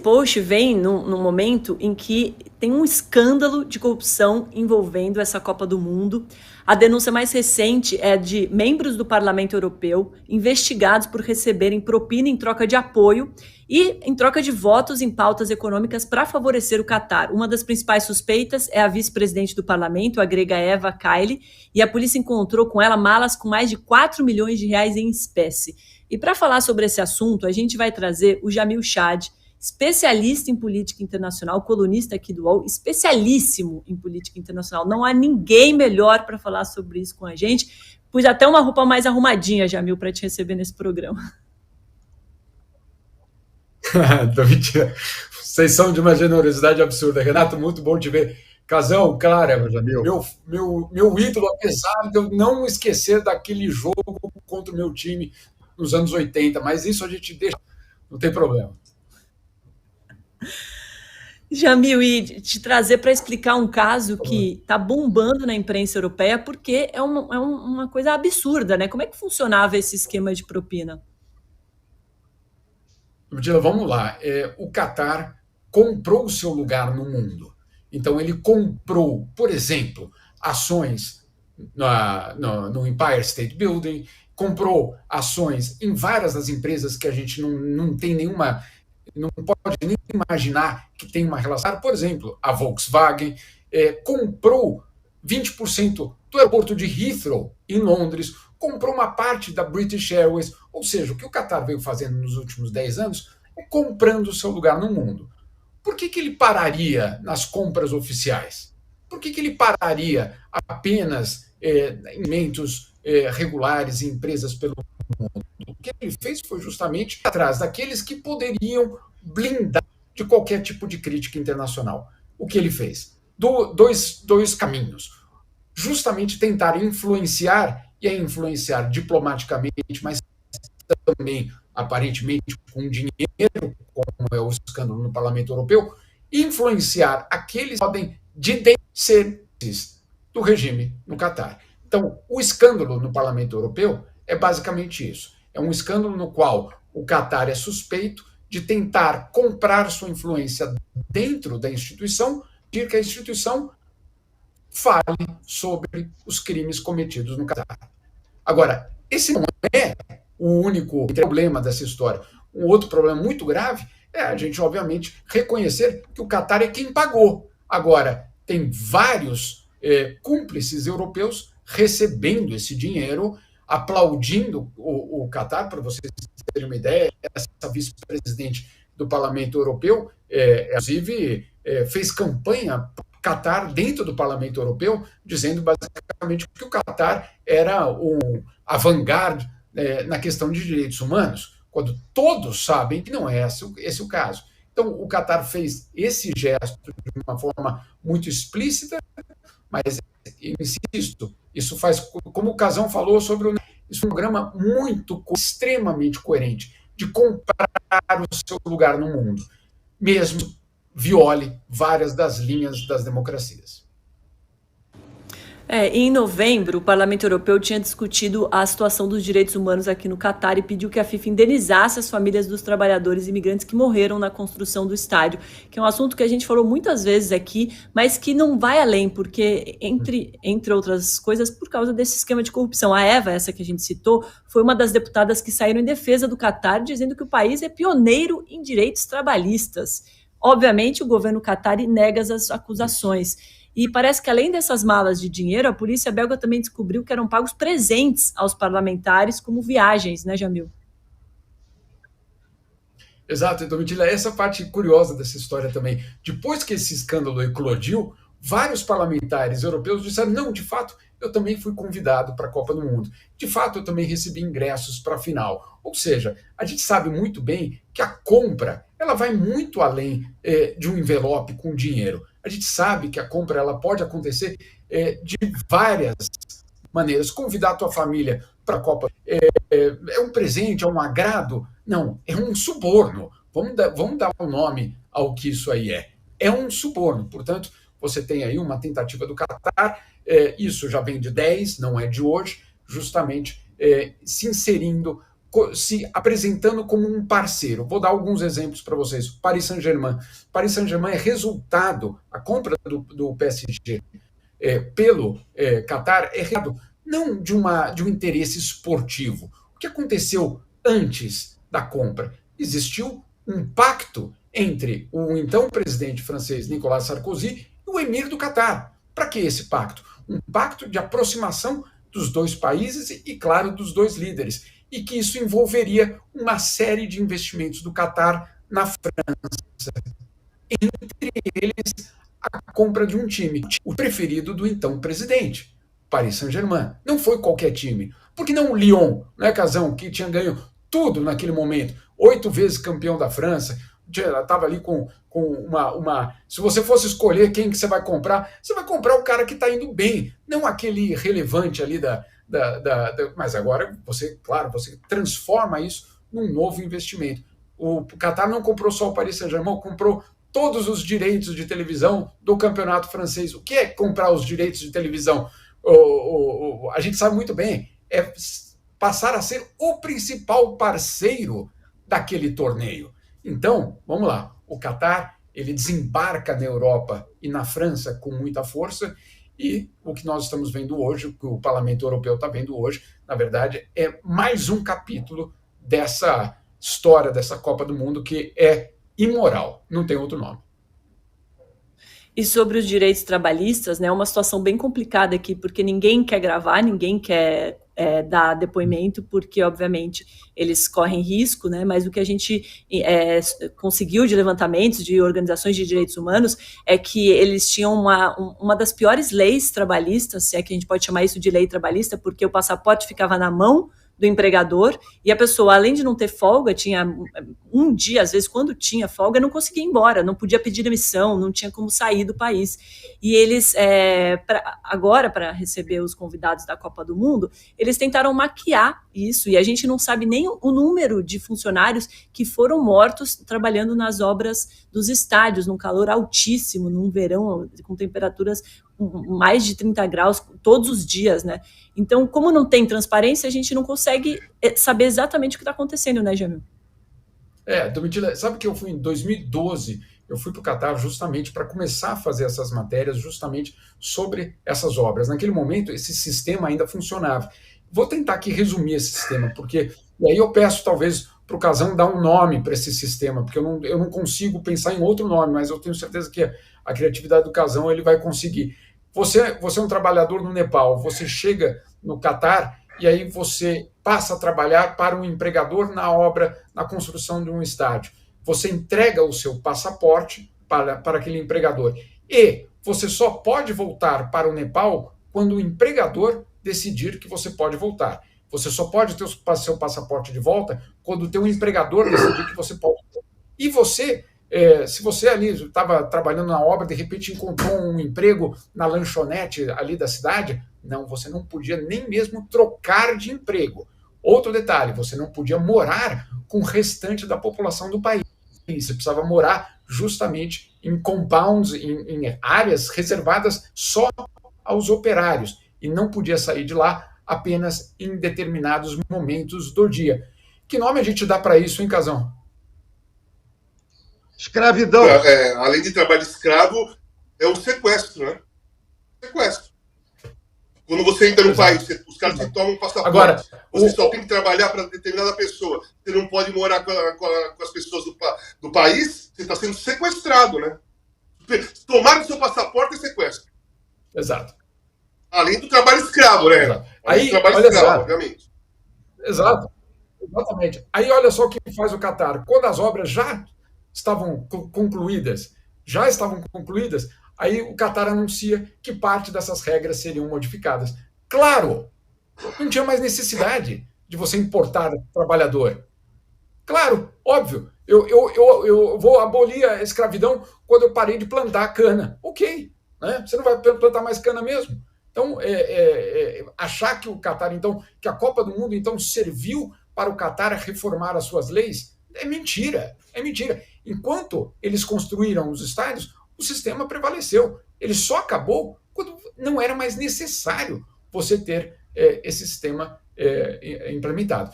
post vem num momento em que tem um escândalo de corrupção envolvendo essa Copa do Mundo. A denúncia mais recente é de membros do Parlamento Europeu investigados por receberem propina em troca de apoio e em troca de votos em pautas econômicas para favorecer o Catar. Uma das principais suspeitas é a vice-presidente do parlamento, a grega Eva Kaili, e a polícia encontrou com ela malas com mais de 4 milhões de reais em espécie. E para falar sobre esse assunto, a gente vai trazer o Jamil Chad, especialista em política internacional, colunista aqui do UOL, especialíssimo em política internacional. Não há ninguém melhor para falar sobre isso com a gente. Pus até uma roupa mais arrumadinha, Jamil, para te receber nesse programa. Vocês são de uma generosidade absurda. Renato, muito bom te ver. Casão, Clara, Jamil, meu ídolo, apesar de eu não esquecer daquele jogo contra o meu time nos anos 80, mas isso a gente deixa, não tem problema. Jamil, e te trazer para explicar um caso que está bombando na imprensa europeia, porque é uma coisa absurda, né? Como é que funcionava esse esquema de propina? Vamos lá. O Catar comprou o seu lugar no mundo. Então, ele comprou, por exemplo, ações no Empire State Building, comprou ações em várias das empresas que a gente não tem nenhuma, não pode nem imaginar que tem uma relação. Por exemplo, a Volkswagen comprou 20% do aeroporto de Heathrow, em Londres, comprou uma parte da British Airways, ou seja, o que o Catar veio fazendo nos últimos 10 anos é comprando o seu lugar no mundo. Por que ele pararia nas compras oficiais? Por que ele pararia apenas em elementos regulares em empresas pelo mundo? O que ele fez foi justamente atrás daqueles que poderiam blindar de qualquer tipo de crítica internacional. O que ele fez? Dois caminhos. Justamente tentar influenciar, e influenciar diplomaticamente, mas também, aparentemente, com dinheiro, como é o escândalo no Parlamento Europeu, influenciar aqueles que podem ser do regime no Catar. Então, o escândalo no Parlamento Europeu é basicamente isso. É um escândalo no qual o Catar é suspeito de tentar comprar sua influência dentro da instituição, de que a instituição fale sobre os crimes cometidos no Catar. Agora, esse não é o único problema dessa história. Um outro problema muito grave é a gente, obviamente, reconhecer que o Catar é quem pagou. Agora, tem vários cúmplices europeus recebendo esse dinheiro, aplaudindo o Catar, para vocês terem uma ideia, essa vice-presidente do Parlamento Europeu, inclusive, fez campanha Catar dentro do Parlamento Europeu, dizendo basicamente que o Catar era a vanguarda na questão de direitos humanos, quando todos sabem que não é esse o caso. Então, o Catar fez esse gesto de uma forma muito explícita, mas, insisto, isso faz, como o Casão falou sobre isso é um programa extremamente coerente de comprar o seu lugar no mundo, mesmo viole várias das linhas das democracias. Em novembro, o Parlamento Europeu tinha discutido a situação dos direitos humanos aqui no Catar e pediu que a FIFA indenizasse as famílias dos trabalhadores imigrantes que morreram na construção do estádio, que é um assunto que a gente falou muitas vezes aqui, mas que não vai além, porque, entre outras coisas, por causa desse esquema de corrupção. A Eva, essa que a gente citou, foi uma das deputadas que saíram em defesa do Catar, dizendo que o país é pioneiro em direitos trabalhistas. Obviamente, o governo catari nega as acusações. E parece que, além dessas malas de dinheiro, a polícia belga também descobriu que eram pagos presentes aos parlamentares, como viagens, né, Jamil? Exato, então, Domitila, essa parte curiosa dessa história também. Depois que esse escândalo eclodiu, vários parlamentares europeus disseram, não, de fato, eu também fui convidado para a Copa do Mundo. De fato, eu também recebi ingressos para a final. Ou seja, a gente sabe muito bem que a compra ela vai muito além de um envelope com dinheiro. A gente sabe que a compra ela pode acontecer de várias maneiras. Convidar a tua família para a Copa é um presente, é um agrado? Não, é um suborno. Vamos dar um nome ao que isso aí é. É um suborno. Portanto, você tem aí uma tentativa do Catar, isso já vem de 10, não é de hoje, justamente se inserindo se apresentando como um parceiro. Vou dar alguns exemplos para vocês. Paris Saint-Germain. Paris Saint-Germain é resultado, a compra do PSG pelo Qatar é resultado não de um interesse esportivo. O que aconteceu antes da compra? Existiu um pacto entre o então presidente francês Nicolas Sarkozy e o emir do Qatar. Para que esse pacto? Um pacto de aproximação dos dois países e, claro, dos dois líderes. E que isso envolveria uma série de investimentos do Qatar na França. Entre eles, a compra de um time, o preferido do então presidente, Paris Saint-Germain. Não foi qualquer time. Por que não o Lyon, né, Casão, que tinha ganho tudo naquele momento, 8 vezes campeão da França, estava ali com uma. Se você fosse escolher quem que você vai comprar o cara que está indo bem, não aquele relevante ali mas agora você, claro, você transforma isso num novo investimento. O Qatar não comprou só o Paris Saint-Germain, comprou todos os direitos de televisão do campeonato francês. O que é comprar os direitos de televisão? A gente sabe muito bem, é passar a ser o principal parceiro daquele torneio. Então, vamos lá, o Qatar ele desembarca na Europa e na França com muita força, e o que nós estamos vendo hoje, o que o Parlamento Europeu está vendo hoje, na verdade, é mais um capítulo dessa história, dessa Copa do Mundo, que é imoral, não tem outro nome. E sobre os direitos trabalhistas, né, é uma situação bem complicada aqui, porque ninguém quer gravar, ninguém quer dar depoimento, porque, obviamente, eles correm risco, né, mas o que a gente conseguiu de levantamentos de organizações de direitos humanos é que eles tinham uma das piores leis trabalhistas, se é que a gente pode chamar isso de lei trabalhista, porque o passaporte ficava na mão do empregador, e a pessoa, além de não ter folga, tinha um dia, às vezes, quando tinha folga, não conseguia ir embora, não podia pedir demissão, não tinha como sair do país. E eles, agora, para receber os convidados da Copa do Mundo, eles tentaram maquiar isso, e a gente não sabe nem o número de funcionários que foram mortos trabalhando nas obras dos estádios, num calor altíssimo, num verão com temperaturas mais de 30 graus todos os dias, né? Então, como não tem transparência, a gente não consegue saber exatamente o que está acontecendo, né, Jamil? Domitila, sabe que eu fui em 2012, eu fui para o Catar justamente para começar a fazer essas matérias justamente sobre essas obras. Naquele momento, esse sistema ainda funcionava. Vou tentar aqui resumir esse sistema, porque e aí eu peço talvez para o Casão dar um nome para esse sistema, porque eu não consigo pensar em outro nome, mas eu tenho certeza que a criatividade do Casão ele vai conseguir. Você é um trabalhador no Nepal, você chega no Catar e aí você passa a trabalhar para um empregador na obra, na construção de um estádio. Você entrega o seu passaporte para aquele empregador. E você só pode voltar para o Nepal quando o empregador decidir que você pode voltar. Você só pode ter o seu passaporte de volta quando o teu empregador decidir que você pode voltar. E você... se você ali estava trabalhando na obra, de repente encontrou um emprego na lanchonete ali da cidade, não, você não podia nem mesmo trocar de emprego. Outro detalhe, você não podia morar com o restante da população do país. Você precisava morar justamente em compounds, em áreas reservadas só aos operários. E não podia sair de lá apenas em determinados momentos do dia. Que nome a gente dá para isso, hein, Casão? Escravidão. Além de trabalho escravo, é um sequestro, né? Sequestro. Quando você entra no país, os caras te tomam um passaporte. Agora, você só tem que trabalhar para determinada pessoa. Você não pode morar com as pessoas do país, você está sendo sequestrado, né? Tomar o seu passaporte é sequestro. Exato. Além do trabalho escravo, né? Exato. Aí, olha só, obviamente. Exato. Exatamente. Aí olha só o que faz o Qatar. Quando as obras já estavam concluídas, aí o Qatar anuncia que parte dessas regras seriam modificadas. Claro, não tinha mais necessidade de você importar trabalhador. Claro, óbvio, eu vou abolir a escravidão quando eu parei de plantar cana. Ok, né? Você não vai plantar mais cana mesmo. Então, achar que o Qatar, então, que a Copa do Mundo, então, serviu para o Qatar reformar as suas leis, é mentira, é mentira. Enquanto eles construíram os estádios, o sistema prevaleceu. Ele só acabou quando não era mais necessário você ter esse sistema implementado.